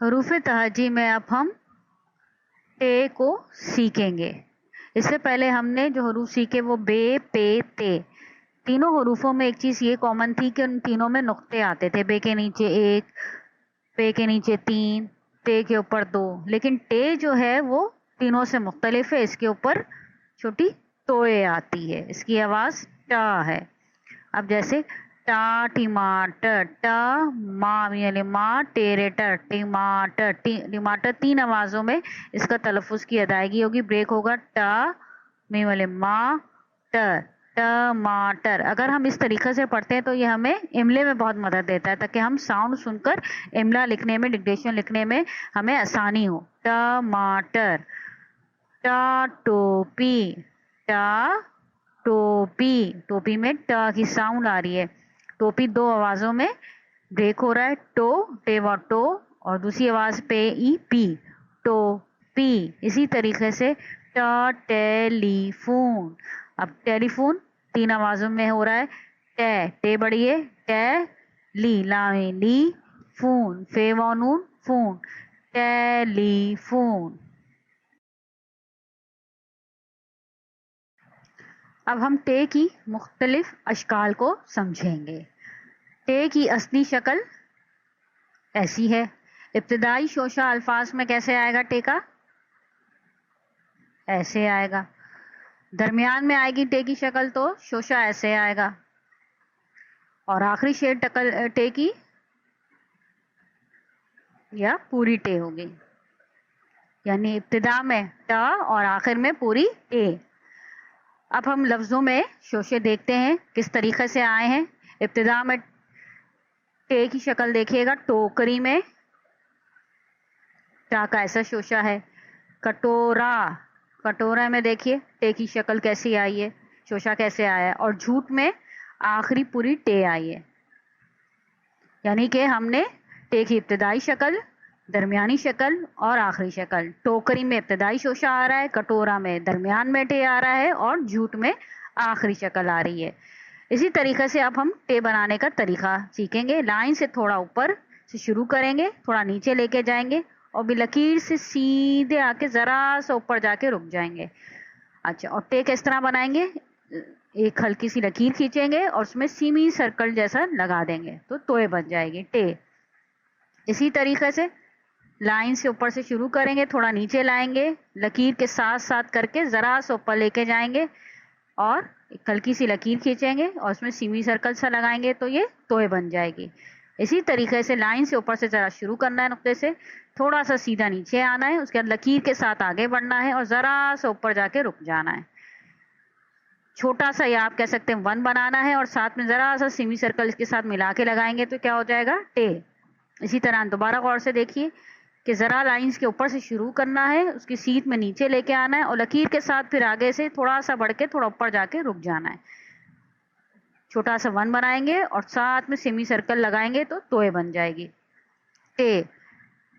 حروف تہجی میں اب ہم ٹے کو سیکھیں گے. اس سے پہلے ہم نے جو حروف سیکھے وہ بے، پے، تے. تینوں حروفوں میں ایک چیز یہ کامن تھی کہ ان تینوں میں نقطے آتے تھے. بے کے نیچے 1، پے کے نیچے 3، تے کے اوپر 2. لیکن ٹے جو ہے وہ تینوں سے مختلف ہے. اس کے اوپر چھوٹی توئے آتی ہے. اس کی آواز ٹا ہے. اب جیسے ٹا ٹماٹر، ٹا ماں یعنی ماں، ٹیریٹر ٹماٹر. ٹماٹر 3 آوازوں میں اس کا تلفظ کی ادائیگی ہوگی. بریک ہوگا ٹا میم والے ماں، ٹر ٹماٹر. اگر ہم اس طریقے سے پڑھتے ہیں تو یہ ہمیں املے میں بہت مدد دیتا ہے تاکہ ہم ساؤنڈ سن کر املا لکھنے میں، ڈکٹیشن لکھنے میں ہمیں آسانی ہو. ٹماٹر. ٹا ٹوپی، ٹا ٹوپی. ٹوپی میں ٹا کی ساؤنڈ آ رہی ہے. ٹوپی 2 آوازوں میں بریک ہو رہا ہے. ٹو ٹیوا ٹو اور دوسری آواز پے ای پی، ٹو پی. اسی طریقے سے ٹا ٹیلی فون. اب ٹیلی فون 3 آوازوں میں ہو رہا ہے. ٹے ٹے بڑی ہے، ٹے لی لائیں لی فون، فے وانون فون، ٹیلی فون. اب ہم ٹے کی مختلف اشکال کو سمجھیں گے. ٹے کی اصلی شکل ایسی ہے. ابتدائی شوشہ الفاظ میں کیسے آئے گا ٹے کا؟ ایسے آئے گا. درمیان میں آئے گی ٹے کی شکل تو شوشہ ایسے آئے گا. اور آخری شیڈ ٹے کی یا پوری ٹے ہوگی. یعنی ابتدا میں ٹا اور آخر میں پوری ٹے. اب ہم لفظوں میں شوشے دیکھتے ہیں کس طریقے سے آئے ہیں. ابتدا میں ٹے کی شکل دیکھیے گا. ٹوکری میں ٹا کا ایسا شوشہ ہے. کٹورا، کٹورا میں دیکھیے ٹے کی شکل کیسی آئی ہے، شوشہ کیسے آیا ہے. اور جھوٹ میں آخری پوری ٹے آئی ہے. یعنی کہ ہم نے ٹے کی ابتدائی شکل، درمیانی شکل اور آخری شکل. ٹوکری میں ابتدائی شوشہ آ رہا ہے، کٹورا میں درمیان میں ٹے آ رہا ہے اور جھوٹ میں آخری شکل آ رہی ہے. اسی طریقے سے اب ہم ٹے بنانے کا طریقہ سیکھیں گے. لائن سے تھوڑا اوپر سے شروع کریں گے، تھوڑا نیچے لے کے جائیں گے اور بھی لکیر سے سیدھے آ کے ذرا سا اوپر جا کے رک جائیں گے. اچھا، اور ٹے کس طرح بنائیں گے؟ ایک ہلکی سی لکیر کھینچیں گے اور اس میں سیمی سرکل جیسا لگا دیں گے تو توئے بن جائے گی ٹے. اسی طریقے سے لائن سے اوپر سے شروع کریں گے، تھوڑا نیچے لائیں گے، لکیر کے ساتھ ساتھ کر کے ذرا سا اوپر لے کے جائیں گے اور ایک ہلکی سی لکیر کھینچیں گے اور اس میں سیمی سرکل سا لگائیں گے تو یہ توئے بن جائے گی. اسی طریقے سے لائن سے اوپر سے ذرا شروع کرنا ہے، نقطے سے تھوڑا سا سیدھا نیچے آنا ہے، اس کے بعد لکیر کے ساتھ آگے بڑھنا ہے اور ذرا سا اوپر جا کے رک جانا ہے. چھوٹا سا یا آپ کہہ سکتے ہیں 1 بنانا ہے اور ساتھ میں ذرا سا سیمی سرکل اس کے ساتھ ملا کے لگائیں گے تو کیا ہو جائے گا؟ ٹے. اسی طرح دوبارہ غور سے دیکھیے کہ ذرا لائنز کے اوپر سے شروع کرنا ہے، اس کی سیدھ میں نیچے لے کے آنا ہے اور لکیر کے ساتھ پھر آگے سے تھوڑا سا بڑھ کے تھوڑا اوپر جا کے رک جانا ہے. چھوٹا سا 1 بنائیں گے اور ساتھ میں سیمی سرکل لگائیں گے تو توئے بن جائے گی ٹے.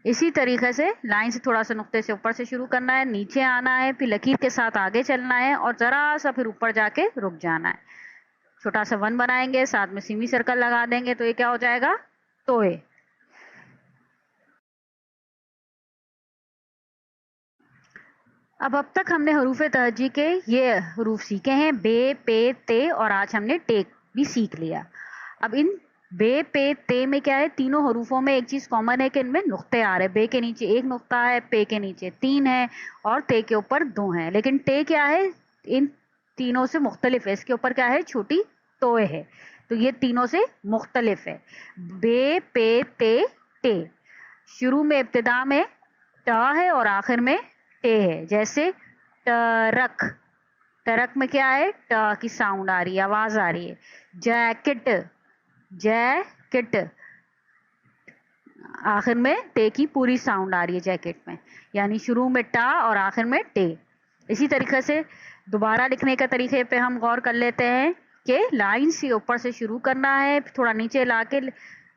اسی طریقے سے لائن سے تھوڑا سا نقطے سے اوپر سے شروع کرنا ہے، نیچے آنا ہے، پھر لکیر کے ساتھ آگے چلنا ہے اور ذرا سا پھر اوپر جا کے رک جانا ہے. چھوٹا سا 1 بنائیں گے، ساتھ میں سیمی سرکل لگا دیں گے تو یہ کیا ہو جائے گا؟ توئے. اب تک ہم نے حروف تہجی کے یہ حروف سیکھے ہیں، بے، پے، تے، اور آج ہم نے ٹے بھی سیکھ لیا. اب ان بے، پے، تے میں کیا ہے؟ تینوں حروفوں میں ایک چیز کامن ہے کہ ان میں نقطے آ رہے. بے کے نیچے 1 نقطہ ہے، پے کے نیچے 3 ہے اور تے کے اوپر 2 ہیں. لیکن ٹے کیا ہے؟ ان تینوں سے مختلف ہے. اس کے اوپر کیا ہے؟ چھوٹی توئے ہے. تو یہ تینوں سے مختلف ہے. بے، پے، تے، ٹے. شروع میں ابتدا میں ٹا ہے اور آخر میں ٹے ہے. جیسے ٹرک، ٹرک میں کیا ہے؟ ٹا کی ساؤنڈ آ رہی ہے، آواز آ رہی ہے. جیکٹ، جیکٹ، آخر میں ٹے کی پوری ساؤنڈ آ رہی ہے جیکٹ میں. یعنی شروع میں ٹا اور آخر میں ٹے. اسی طریقے سے دوبارہ لکھنے کا طریقے پہ ہم غور کر لیتے ہیں کہ لائن سے اوپر سے شروع کرنا ہے، تھوڑا نیچے لا کے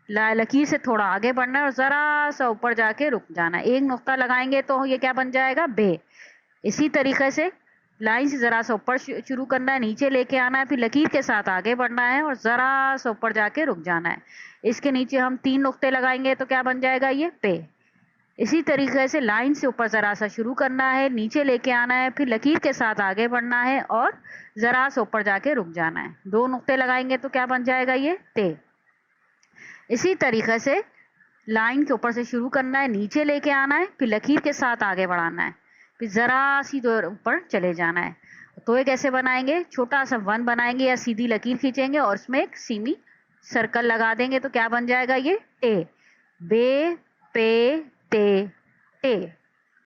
لکیر سے تھوڑا آگے بڑھنا ہے اور ذرا سا اوپر جا کے رک جانا ہے. 1 نقطہ لگائیں گے تو یہ کیا بن جائے گا؟ بے. اسی طریقے سے لائن سے ذرا سا اوپر شروع کرنا ہے، نیچے لے کے آنا ہے، پھر لکیر کے ساتھ آگے بڑھنا ہے اور ذرا سا اوپر جا کے رک جانا ہے. اس کے نیچے ہم 3 نقطے لگائیں گے تو کیا بن جائے گا؟ یہ پے. اسی طریقے سے لائن سے اوپر ذرا سا شروع کرنا ہے، نیچے لے کے آنا ہے، پھر لکیر کے ساتھ آگے بڑھنا ہے اور ذرا سا اوپر جا کے رک جانا ہے. 2 نقطے لگائیں گے تو کیا بن جائے گا یہ تے. اسی طریقے سے لائن کے اوپر سے شروع کرنا ہے، نیچے لے کے آنا ہے، پھر لکیر کے ساتھ آگے بڑھانا ہے، پھر ذرا سی دور اوپر چلے جانا ہے. تو یہ کیسے بنائیں گے؟ چھوٹا سا 1 بنائیں گے یا سیدھی لکیر کھینچیں گے اور اس میں ایک سیمی سرکل لگا دیں گے تو کیا بن جائے گا یہ ٹے. بے پے تے ٹے.